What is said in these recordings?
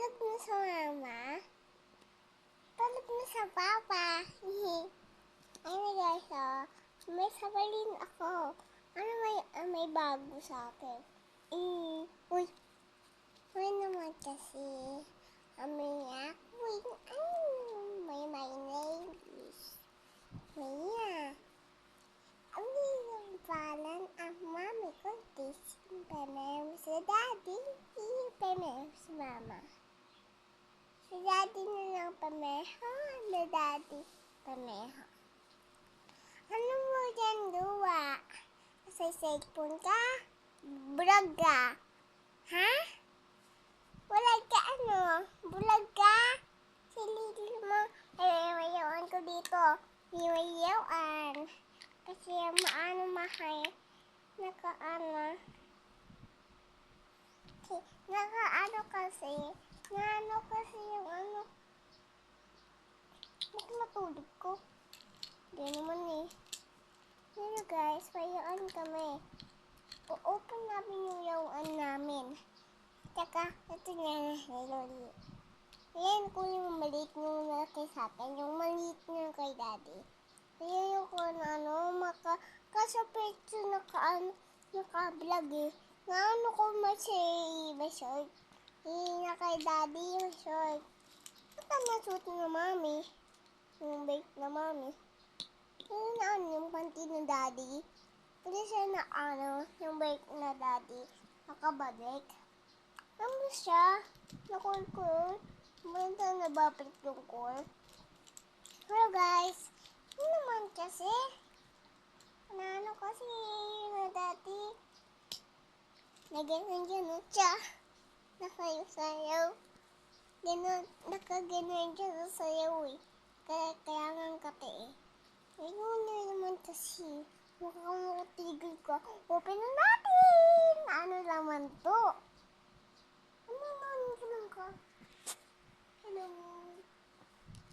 Tulog mo sa mama? Tulog mo sa papa? Ano guys, may sabalin ako. Ano may bago sa akin? Uy, uy naman kasi. May mayonnaise. Maya. Ang palan ang mami ko. Pemem sa daddy. Pemem sa mama. Si daddy na lang pameho. Na daddy pameho. Ano mo dyan gawa? Sa cellphone ka? Bulag ka? Ha? Bulag ka ano? Bulag ka? Silili mo. Mayawan ko dito. Mayawan. Kasi maano mahay. Nakaano kasi. Naano kasi yung ano. Bakit natulog ko? Hindi naman eh. Pero guys, mayroon kami. O-open namin yung yawan namin. Tsaka, ito na Loli. Ayan ko yung maliit nung kay sa akin. Yung maliit nung kay daddy. Kaya yung kung ano, kasapit yung naka-vlog eh. Naano ko may short. Na kay daddy yung short. Ito na suot na mami. Yung bake na mami. Yung panty ng daddy. Hindi siya na yung bake na daddy. Nakabalik. Ano siya? Nakulkul. Manta nababalik yung kul. Hello guys. Ano naman kasi? Ano kasi na daddy? Naganan siya. Nakasayaw. Nakaganan siya sa sayaw eh. Kaya nga kape eh. Ayun na naman kasi. Mukhang matigil ka. Open na natin! Ano naman to? Ano naman ka? Ano?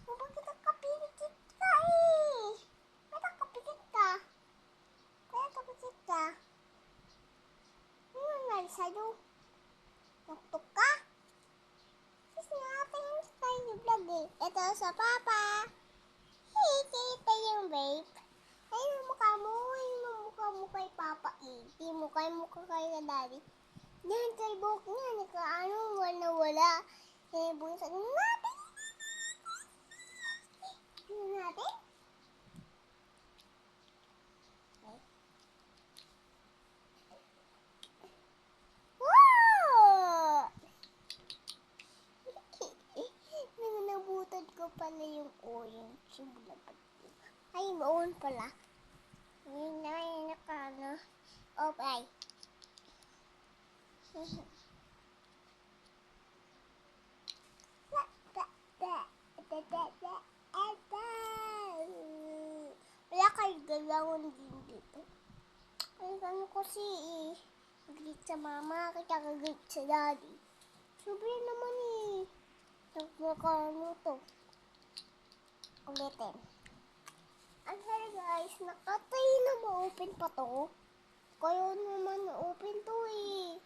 Bakit nakapirikit ka eh? Bakit nakapirikit ka? Kaya nakapirikit ka? Ano nangyari sa'yo? Tuktok ka? Kasi natin tayo vlog eh. Ito sa papa. Hey, kita yung babe. Ayun ang mukha mo. Ayun ang mukha mo kay papa eh. Di mukha kay daddy. Yan kay buhok niya. Nakaano, wala. Eh, bunsag natin. Ano natin? Wow! Nabutan ko pala yung orange. Ay, baon pala. Yun na, yun nakano. Okay. Wala kayo galawin din dito. Ay, ano kasi eh. Galit sa mama, kaya galit sa daddy. Sabi naman eh. Nagmukano to. Ulitin. Ang sorry guys, nakatay na ma-open pa to. Kaya naman na-open to eh.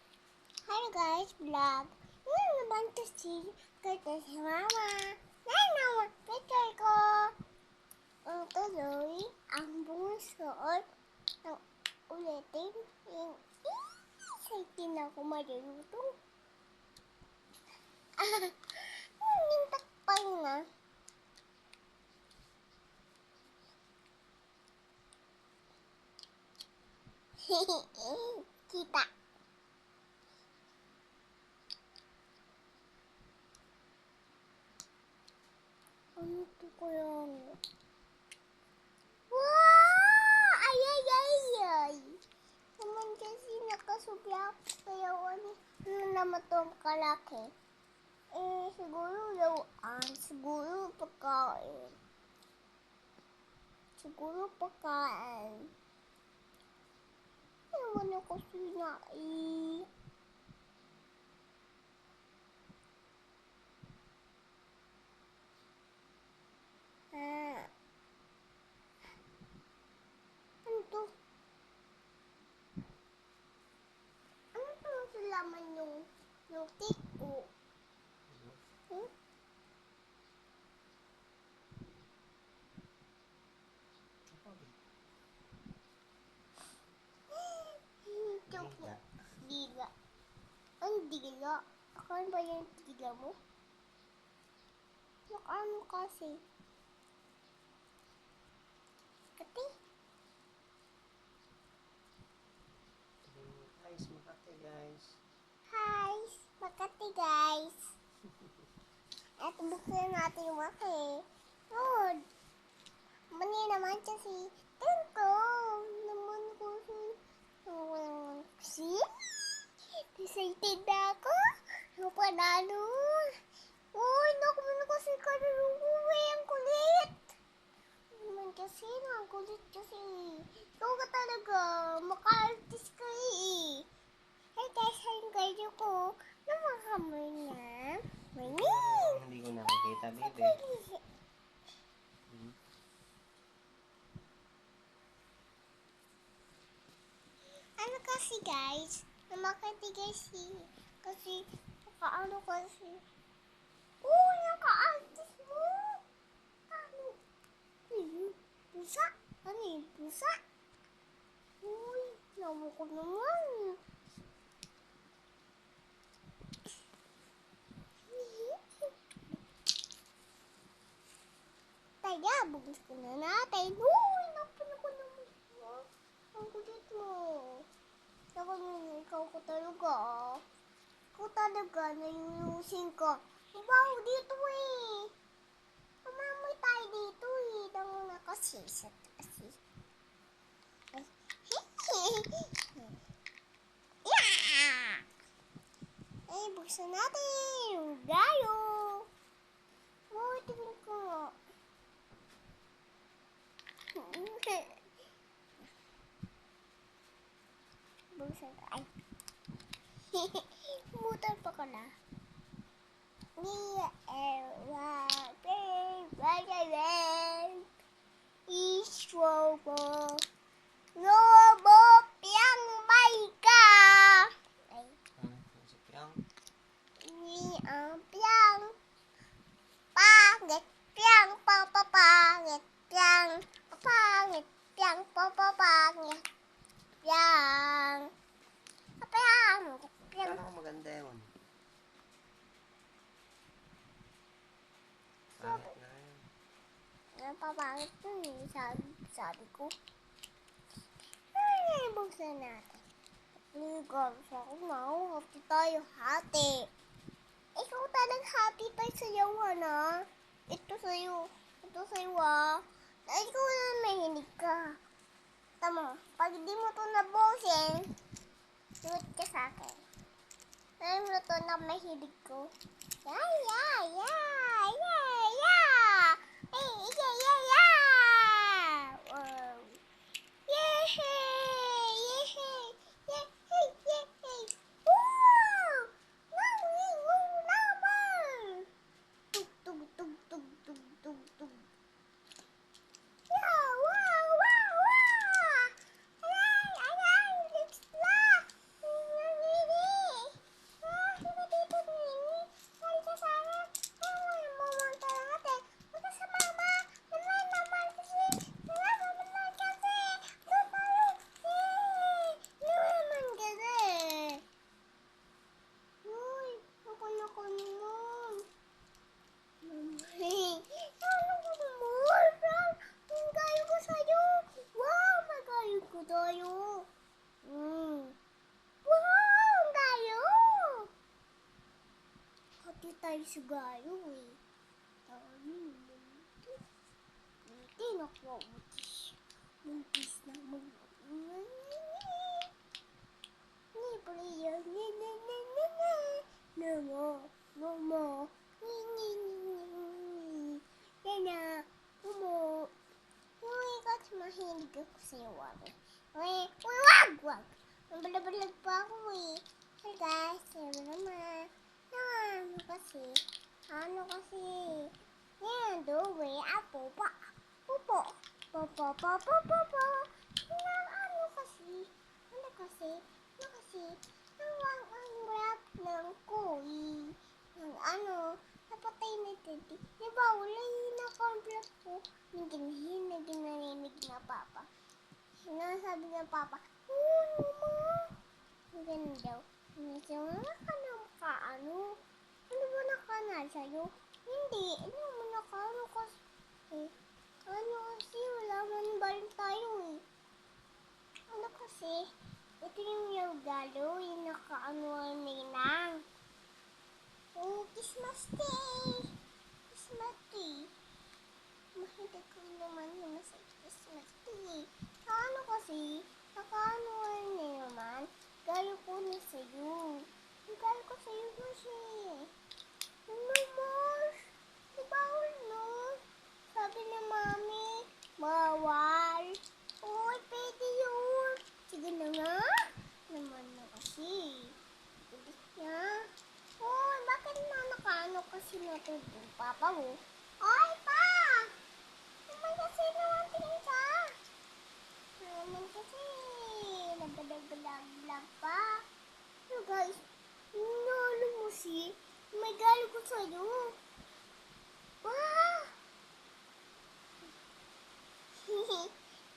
Hi guys, vlog. Ano naman kasi kaya si mama. Naman, picture ko. Ang tuloy, ang bunso't ng ulitin. Excited na ako maluluto. Yung takpay na. Kita. Ano to kaya? Wow! Ay! Naman kasi nakasubyak. Kaya ano naman itong kalaki. Eh, siguro lawaan. Siguro pagkain. Ano ako sinai? Ano to? Ano to sa laman yung tiko? tigila. Akan ba yung tigila mo? Ano kasi? Kati? Guys, Makati guys. Hi! Makati guys! At buksan natin yung maki. Oh, mani naman siya si Tento. Naman ko si... Excited na ako. Yung panalo. Uy, naku kasi karuwi. Ang kulit. Naman kasi, ang kulit kasi. Ikaw ka talaga. Maka-artist ka eh. Hey guys, ang guide ko. Namakamay na. Maning! Hindi ko nakikita, baby. Ano kasi guys, namakati guys kasi nakaano kasi. Oh, naka-artist mo! Ano? Pusa? Ano yung pusa? Uy, namu ko naman. Taya, bugas ko na natin. Uy, napano ko naman. Ang kulit mo. Ako ikaw ko talaga. Ikaw talaga, nayuyusin ka. Mabaho dito eh. Mamamoy tayo dito eh. Damo na kasi sa kasi. Ay. Yeah! Ay, buksan natin yung gayo. Oh, tingin ko. Buksan ka. Ay. Mutal pa ka na. Lobo piang bay ka. Ay, Si Piang. ni ang piang pangit piang papapangit piang papangit piang papapangit piang piang piang. Kala ko maganda yun. Pangit na yun. Napapangit yun eh, sabi ko. Ay, buksan natin. Guys, ako na. Happy tayo, hati. Ikaw talagang happy tayo sa'yo, na. Ito sa'yo. Ito sa'yo, Ay, ikaw na mahinig ka. Tama, pag di mo ito nabusin, suot ka sa akin. Alam mo ito na mahilig ko. Yeah, yeah, yeah, yeah, yeah. Hey, yeah, yeah, yeah. Wow. Yehey! Yehey! Yehey! Yehey! Wow! Namin! Wow naman! Tug, tug, tug, tug, tug, tug, tug. Wow! Wow! Wow! Wow! Aray! Aray! Lips na! Nini! Sino dito, Nini? Sali ka sa akin? Ay, mamunta natin. Punta sa mama! Naman naman kasi! Naman naman kasi! Doon tayo! Yay! Naman kasi! Uy! Ako naman! Ano ko naman? Ang gayo ko sa'yo! Wow! Magayo ko tayo! Wow! Ang gayo! Hati tayo sa gayo eh. Hindi nakuha mutis. Muntis na Libre yan. Namo. Momo. Yana. Momo. Uy, kasi mahilig ako sa'yo. Uy, wag! Mabalag pa ako eh. Hey guys, sabi naman. Ano kasi? Yan, do we apo pa. Pupo. Popo. Ano kasi? Ang rap ng koi. Napatay na titi. Diba, wala yung naka-vlog ko. Naging narinig na papa. Sinasabi ng papa, mama. Ganun daw. Medyo ka ng nakaano? Ano ba nakaano sa'yo? Hindi. Ano mo nakaano kasi? Ano kasi? Wala man balik tayo eh. Ano kasi? Ito yung galo. Yung nakaano ang ninang. Oh, Christmas Day! Christmas Day. Mahilig ko naman yung nasa Christmas Day. Ano kasi? Nakaano na naman? Galo ko na sa'yo. Yung galo ko sa'yo kasi. Ano, Mars? Di bawal, no? Sabi ni Mami, bawal. Uy, pwede yun. Sige na nga. Naman na kasi. Bilis niya. Uy, bakit na nakaano kasi natin yung papa mo? Ay, pa! Naman kasi naman tingin ka. Naman kasi. Nagbalag-balag pa. So guys, nalo mo si may galo ko sa'yo. Wow!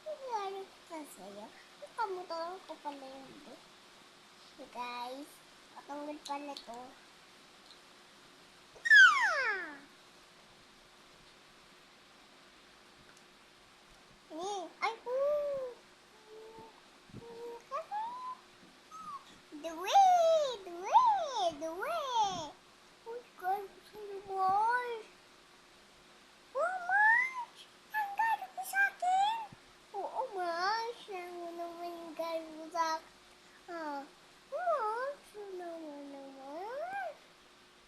May galo ko sa'yo. Kamutan ko pala yun. So guys, patunggal pala to. Ah! Ay, the way, the way, the way. Oh, God, sa'yo, boy. Oh, Mars! Ang galo ko sa akin. Oo, Mars. Ang naman yung galo ko sa akin. Ah, Mars, naman.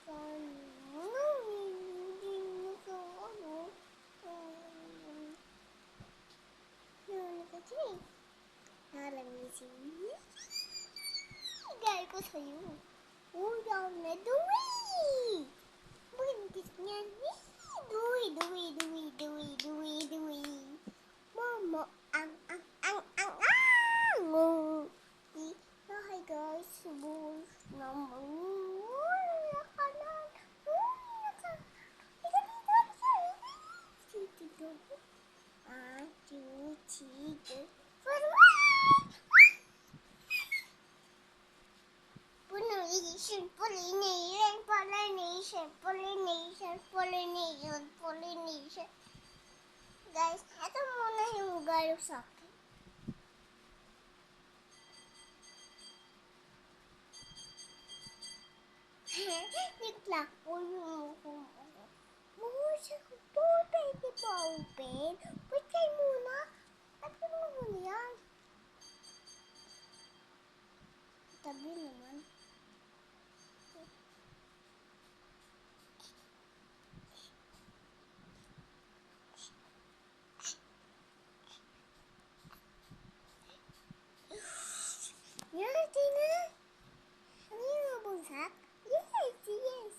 Sana, hindi mo sa ano. Ano kasi? Nalamisi. Galo ko sa'yo. Oh, down na duwi. Buntis niyan. Duwi, duwi, duwi, duwi, duwi, duwi. Mama, ang. Hi guys, subos naman. Nakanan. Dito. Dito. Pollination, pollination, pollination, pollination, pollination, pollination. Guys, ito muna yung galo sa akin. Nagla ko yung Musa ko po, pwede ba open? Wait kayo muna. Ano mo muna yan? Tabi naman. Yan, tina. Ano yung nabunsak? Yes, yes.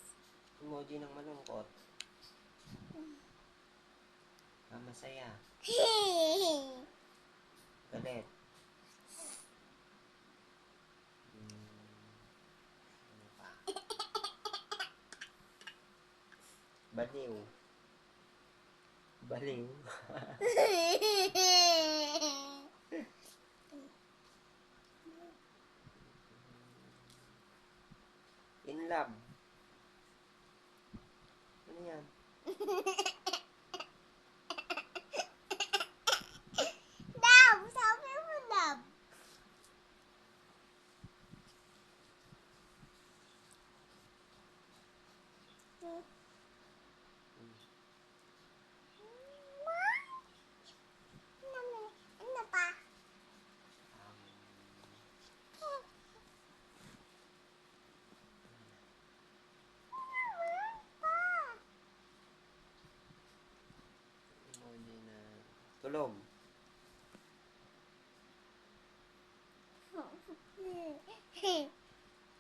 Emoji ng malungkot. Masaya. Galit. Ano pa? Baliw. Baliw. In love. Ano yan? Dab, sabi mo dab. Ano pa? Emoji na tulog.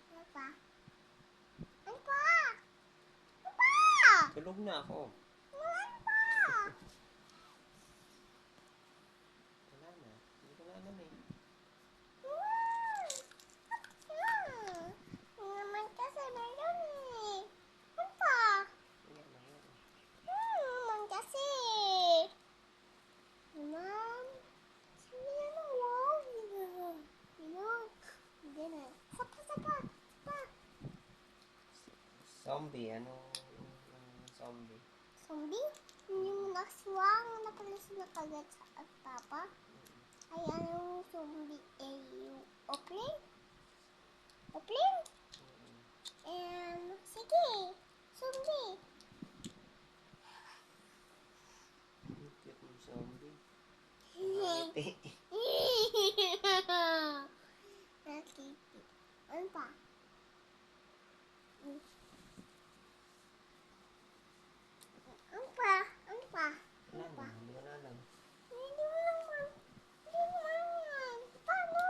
Ano pa? Ano pa? Ano pa? Tulog na ako. Ano pa? Wala na. Hindi ko na alam eh. Naman kasi meron eh. Ano pa? Wala na yan. Naman kasi. Naman. Sige na, wow. Hindi na. Sapa. zombie? Anong zombie? Zombie? Yung naswang na pala sila kagat sa at papa. Ay, anong zombie? Eh, yung Oplin? Oplin? Sige. Zombie. Cute ng zombie. Ngiti. Nakiti. Ano pa? Ano pa? Ano pa? Wala na, hindi ko na alam. Hindi mo naman. Hindi mo naman. Paano?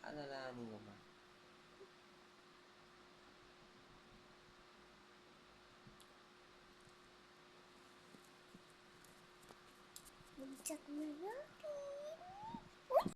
Alalahanin ko ba? Mag-check na natin.